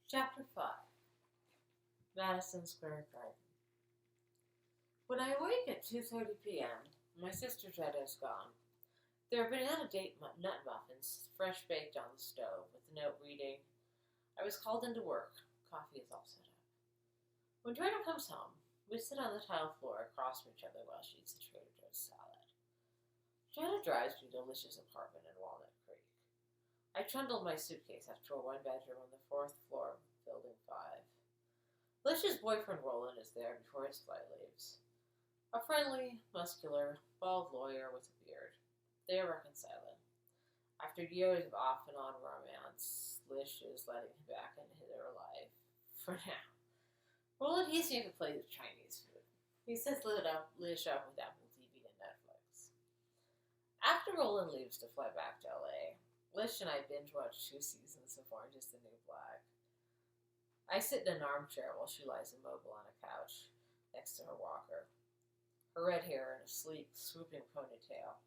Chapter 5 Madison Square Garden. When I awake at 2:30 p.m., my sister Jetta is gone. There have been out-of-date nut muffins, fresh baked on the stove, with the note reading, "I was called into work. Coffee is all set up." When Jetta comes home, we sit on the tile floor across from each other while she eats the Trader Joe's salad. Jetta drives me to Lish's apartment in Walnut Creek. I trundle my suitcase up to a one-bedroom on the 4th floor of Building 5. Lish's boyfriend Roland is there before his flight leaves. A friendly, muscular, bald lawyer with a beard. They are reconciling. After years of off-and-on romance, Lish is letting him back into their life. For now. Roland hates me to play with Chinese food. He sets Lish up with Apple TV and Netflix. After Roland leaves to fly back to LA, Lish and I binge watch 2 seasons of Orange is the New Black. I sit in an armchair while she lies immobile on a couch next to her walker, her red hair in a sleek, swooping ponytail.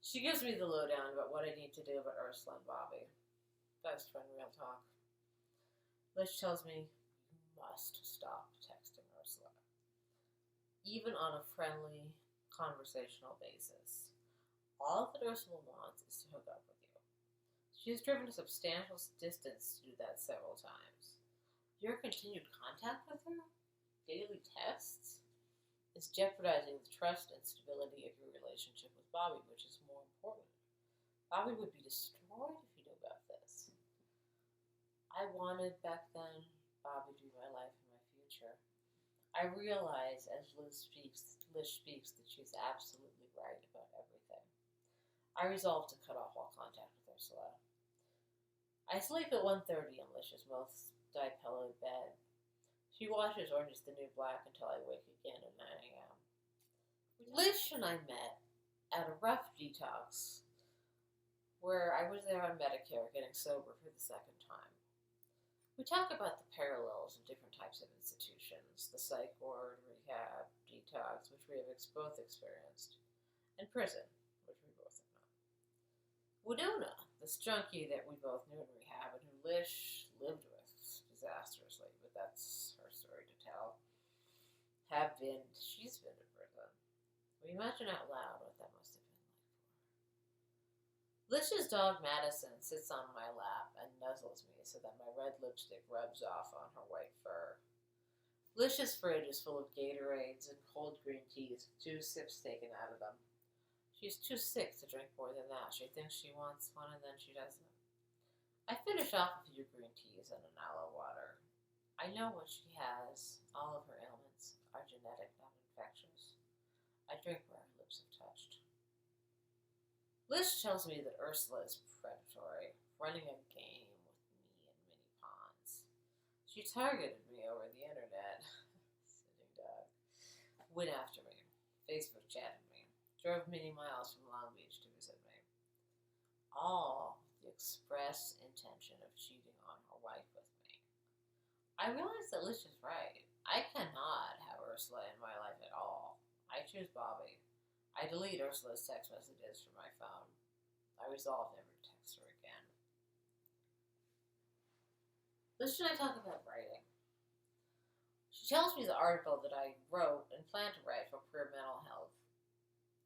She gives me the lowdown about what I need to do about Ursula and Bobby. Best friend real talk. Lish tells me, "You must stop texting Ursula, even on a friendly, conversational basis. All that Ursula wants is to hook up with you. She has driven a substantial distance to do that several times. Your continued contact with her, daily texts, is jeopardizing the trust and stability of your relationship with Bobby, which is more important. Bobby would be destroyed if you knew about this." I wanted, back then, Bobby to be my life and my future. I realize, as Lish speaks, that she's absolutely right about everything. I resolve to cut off all contact with Ursula. I sleep at 1:30 in Lish's multi-pillowed bed. She watches Orange is the New Black until I wake again at 9 a.m. Lish and I met at a rough detox where I was there on Medicare getting sober for the second time. We talk about the parallels in different types of institutions, the psych ward, rehab, detox, which we have both experienced, and prison, which we both have not. Winona, this junkie that we both knew in rehab and who Lish lived with disastrously, but that's her story to tell, she's been to prison. We imagine out loud what that must have been like for her. Lish's dog Madison sits on my lap and nuzzles me so that my red lipstick rubs off on her white fur. Lish's fridge is full of Gatorades and cold green teas with 2 sips taken out of them. She's too sick to drink more than that. She thinks she wants one and then she doesn't. I finish off a few green teas and an aloe water. I know what she has. All of her ailments are genetic, not infectious. I drink where her lips have touched. Lish tells me that Ursula is predatory, running a game with me and mini pawns. She targeted me over the internet. Sitting dog. Went after me. Facebook chatted me. Drove many miles from Long Beach to visit me. All with the express intention of cheating on her wife with me. I realize that Lish is right. I cannot have Ursula in my life at all. I choose Bobby. I delete Ursula's text messages from my phone. I resolve never to text her again. Lish and I talk about writing. She tells me the article that I wrote and plan to write for Queer Mental Health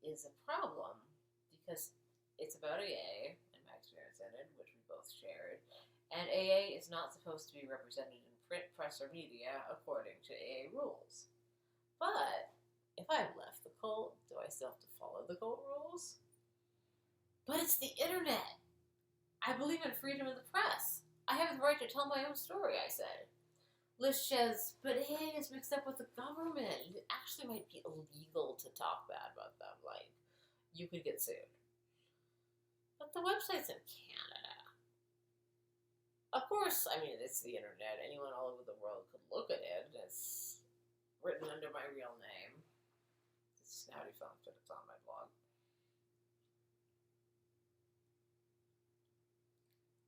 is a problem because it's about AA and my experience in it, which we both shared, and AA is not supposed to be represented in print, press, or media according to AA rules. But if I've left the cult, do I still have to follow the cult rules? But it's the internet. I believe in freedom of the press. I have the right to tell my own story, I said. Lish says, but AA is mixed up with the government. It actually might be illegal to talk bad about them. Like, you could get sued. But the website's in Canada. Of course, I mean, it's the internet. Anyone all over the world could look at it. It's written under my real name. It's now defunct, but it's on my blog.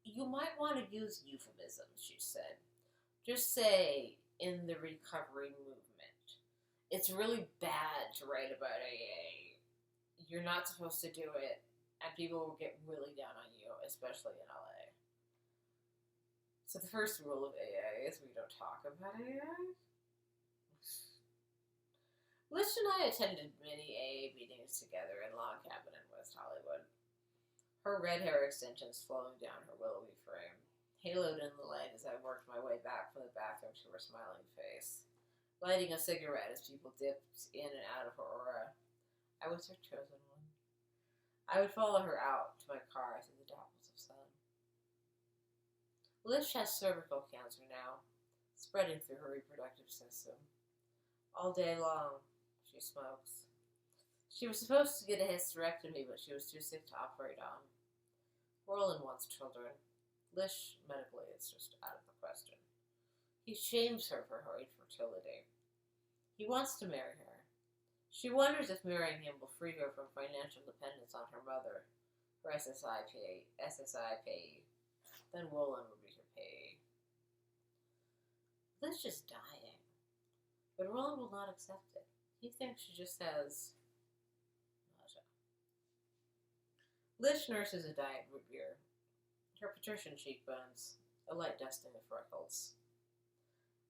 You might want to use euphemisms, she said. Just say, in the recovery movement. It's really bad to write about AA. You're not supposed to do it, and people will get really down on you, especially in LA. So the first rule of AA is we don't talk about AA. Lish and I attended many AA meetings together in Log Cabin in West Hollywood. Her red hair extensions flowing down her willowy frame, haloed in the light as I worked my way back from the bathroom to her smiling face, lighting a cigarette as people dipped in and out of her aura. I was her chosen one. I would follow her out to my car through the dapples of sun. Lish has cervical cancer now, spreading through her reproductive system. All day long, she smokes. She was supposed to get a hysterectomy, but she was too sick to operate on. Roland wants children. Lish, medically, it's just out of the question. He shames her for her infertility. He wants to marry her. She wonders if marrying him will free her from financial dependence on her mother, her SSI payee. Then Roland would be her payee. Lish is dying, but Roland will not accept it. He thinks she just has nausea. Lish nurses a diet root beer, her patrician cheekbones, a light dusting of freckles.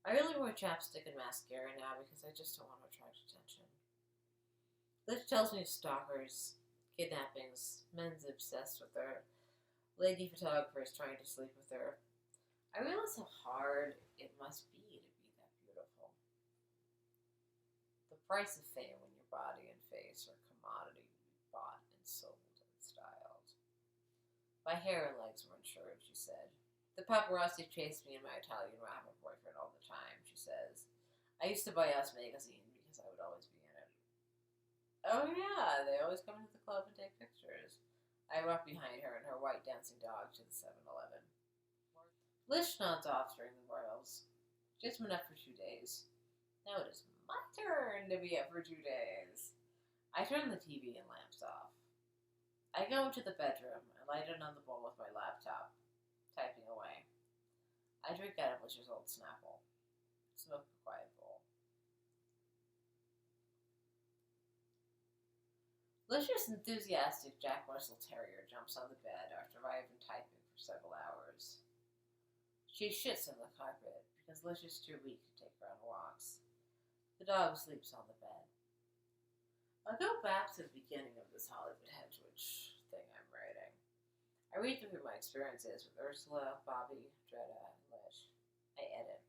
I only wear chapstick and mascara now because I just don't want to attract attention. Lish tells me of stalkers, kidnappings, men's obsessed with her, lady photographers trying to sleep with her. I realize how hard it must be to be that beautiful. The price of fame when your body and face are a commodity to be bought and sold and styled. My hair and legs were insured, she said. The paparazzi chased me and my Italian rapper boyfriend all the time, she says. I used to buy Us magazine because I would always be in it. Oh yeah, they always come into the club and take pictures. I walk behind her and her white dancing dog to the 7-Eleven. Lish nods off during the royals. She's been up for 2 days. Now it is my turn to be up for 2 days. I turn the TV and lamps off. I go into the bedroom and light it on the bowl with my laptop, typing away. I drink out of Lish's old Snapple. Smoke a quiet bowl. Lish's enthusiastic Jack Russell Terrier jumps on the bed after I have been typing for several hours. She shits in the carpet because Lish is too weak to take her on walks. The dog sleeps on the bed. I'll go back to the beginning of this Hollywood Hedgewitch thing I'm writing. I read through my experiences with Ursula, Bobby, Dretta, and Lish. I edit.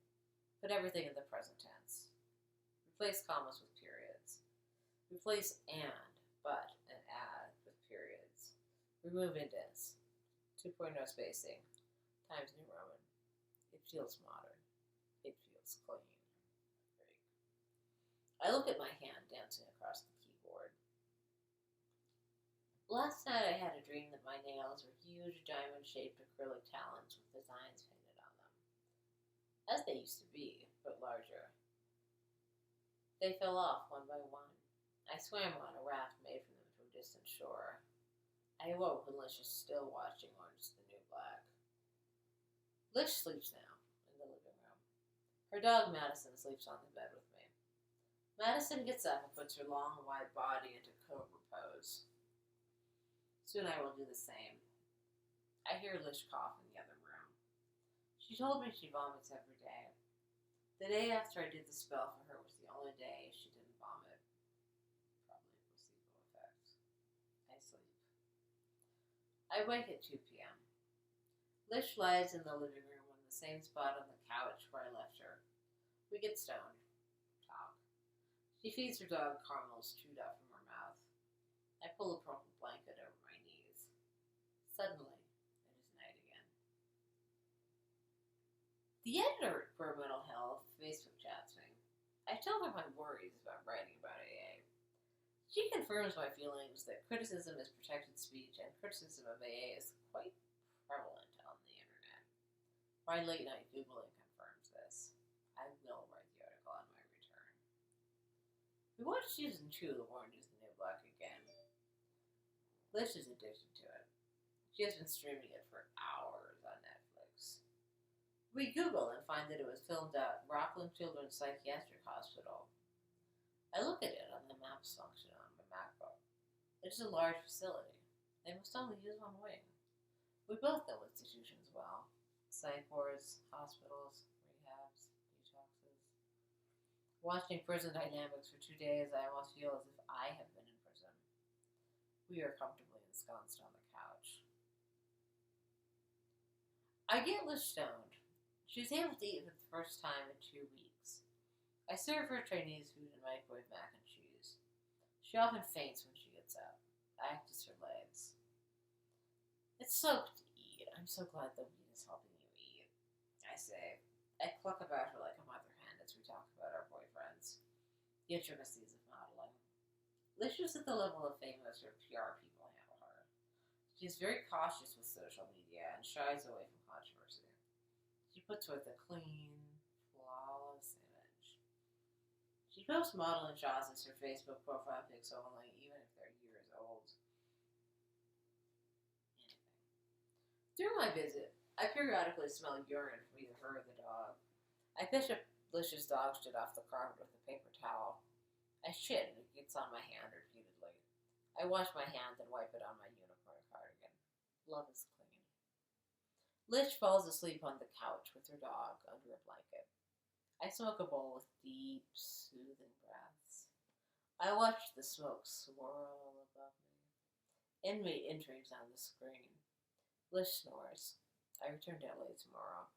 Put everything in the present tense. Replace commas with periods. Replace and, but, and add with periods. Remove indents. 2.0 spacing. Times New Roman. It feels modern. It feels clean. I look at my hand dancing across the keyboard. Last night I had a dream that my nails were huge diamond-shaped acrylic talons with designs painted on them. As they used to be, but larger. They fell off one by one. I swam on a raft made for them to a distant shore. I awoke when Lish is still watching Orange is the New Black. Lish sleeps now in the living room. Her dog Madison sleeps on the bed with me. Madison gets up and puts her long, wide body into coat repose. Soon I will do the same. I hear Lish cough in the other room. She told me she vomits every day. The day after I did the spell for her was the only day she didn't vomit. Probably a placebo effect. I sleep. I wake at 2 p.m. Lish lies in the living room in the same spot on the couch where I left her. We get stoned. Talk. She feeds her dog caramels chewed up from her mouth. I pull a purple blanket over my knees. Suddenly, it is night again. The editor at Queer Mental Health Facebook chats me. I tell her my worries about writing about AA. She confirms my feelings that criticism is protected speech and criticism of AA is quite prevalent on the internet. My late-night Googling confirms this. I will write the article on my return. We watched season 2 of Orange is the New Black again. Lish is addicted to it. She has been streaming it for hours on Netflix. We Google and find that it was filmed at Rockland Children's Psychiatric Hospital. I look at it on the maps function on my MacBook. It is a large facility. They must only use one wing. We both know institutions well. psych wards, hospitals, rehabs, detoxes. Watching prison dynamics for 2 days, I almost feel as if I have been in prison. We are comfortably ensconced on the couch. I get Liz stoned. She's able to eat for the first time in 2 weeks. I serve her Chinese food and microwave mac and cheese. She often faints when she gets up. I act as her legs. It's so good to eat. I'm so glad the weed is helping you eat, I say. I cluck about her like a mother hen as we talk about our boyfriends. The intricacies of modeling. Liz is at the level of fame as her PR people handle her. She's very cautious with social media and shies away from controversy. She puts forth a clean, flawless image. She posts modeling shots as her Facebook profile pics only, even if they're years old. Anything. During my visit, I periodically smell urine from either her or the dog. I fish up Lish's dog shit off the carpet with a paper towel. I shit and it gets on my hand repeatedly. I wash my hand and wipe it on my unicorn cardigan. Love is clean. Lish falls asleep on the couch with her dog under a blanket. I smoke a bowl with deep, soothing breaths. I watch the smoke swirl above me. Inmate intrigues on the screen. Lish snores. I return to LA tomorrow.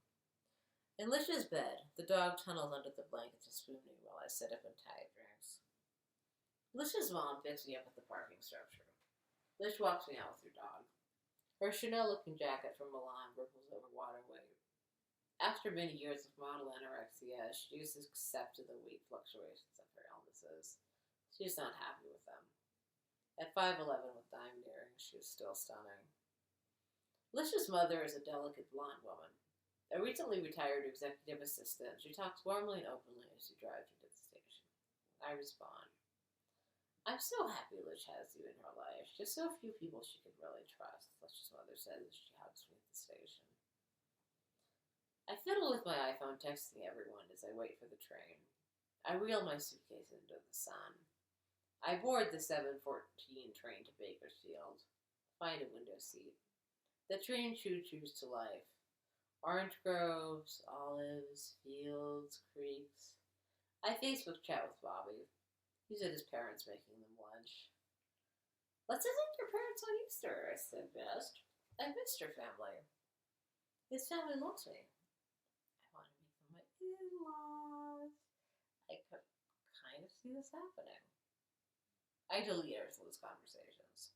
In Lish's bed, the dog tunnels under the blanket to spoon me while I sit up and tag drinks. Lish's mom picks me up at the parking structure. Lish walks me out with her dog. Her Chanel-looking jacket from Milan ripples over water weight. After many years of model anorexia, she has accepted the weight fluctuations of her illnesses. She's not happy with them. At 5'11" with diamond earrings, she is still stunning. Lish's mother is a delicate blonde woman. A recently retired executive assistant, she talks warmly and openly as she drives me to the station. I respond. I'm so happy Lish has you in her life. Just so few people she could really trust, Lish's mother says as she hugs me at the station. I fiddle with my iPhone, texting everyone as I wait for the train. I reel my suitcase into the sun. I board the 7:14 train to Bakersfield. Find a window seat. The train choo-choos to life. Orange groves, olives, fields, creeks. I Facebook chat with Bobby. He's at his parents making them lunch. Let's visit your parents on Easter, I suggest. I missed your family. His family loves me. I want to make them my in-laws. I could kind of see this happening. I delete those conversations.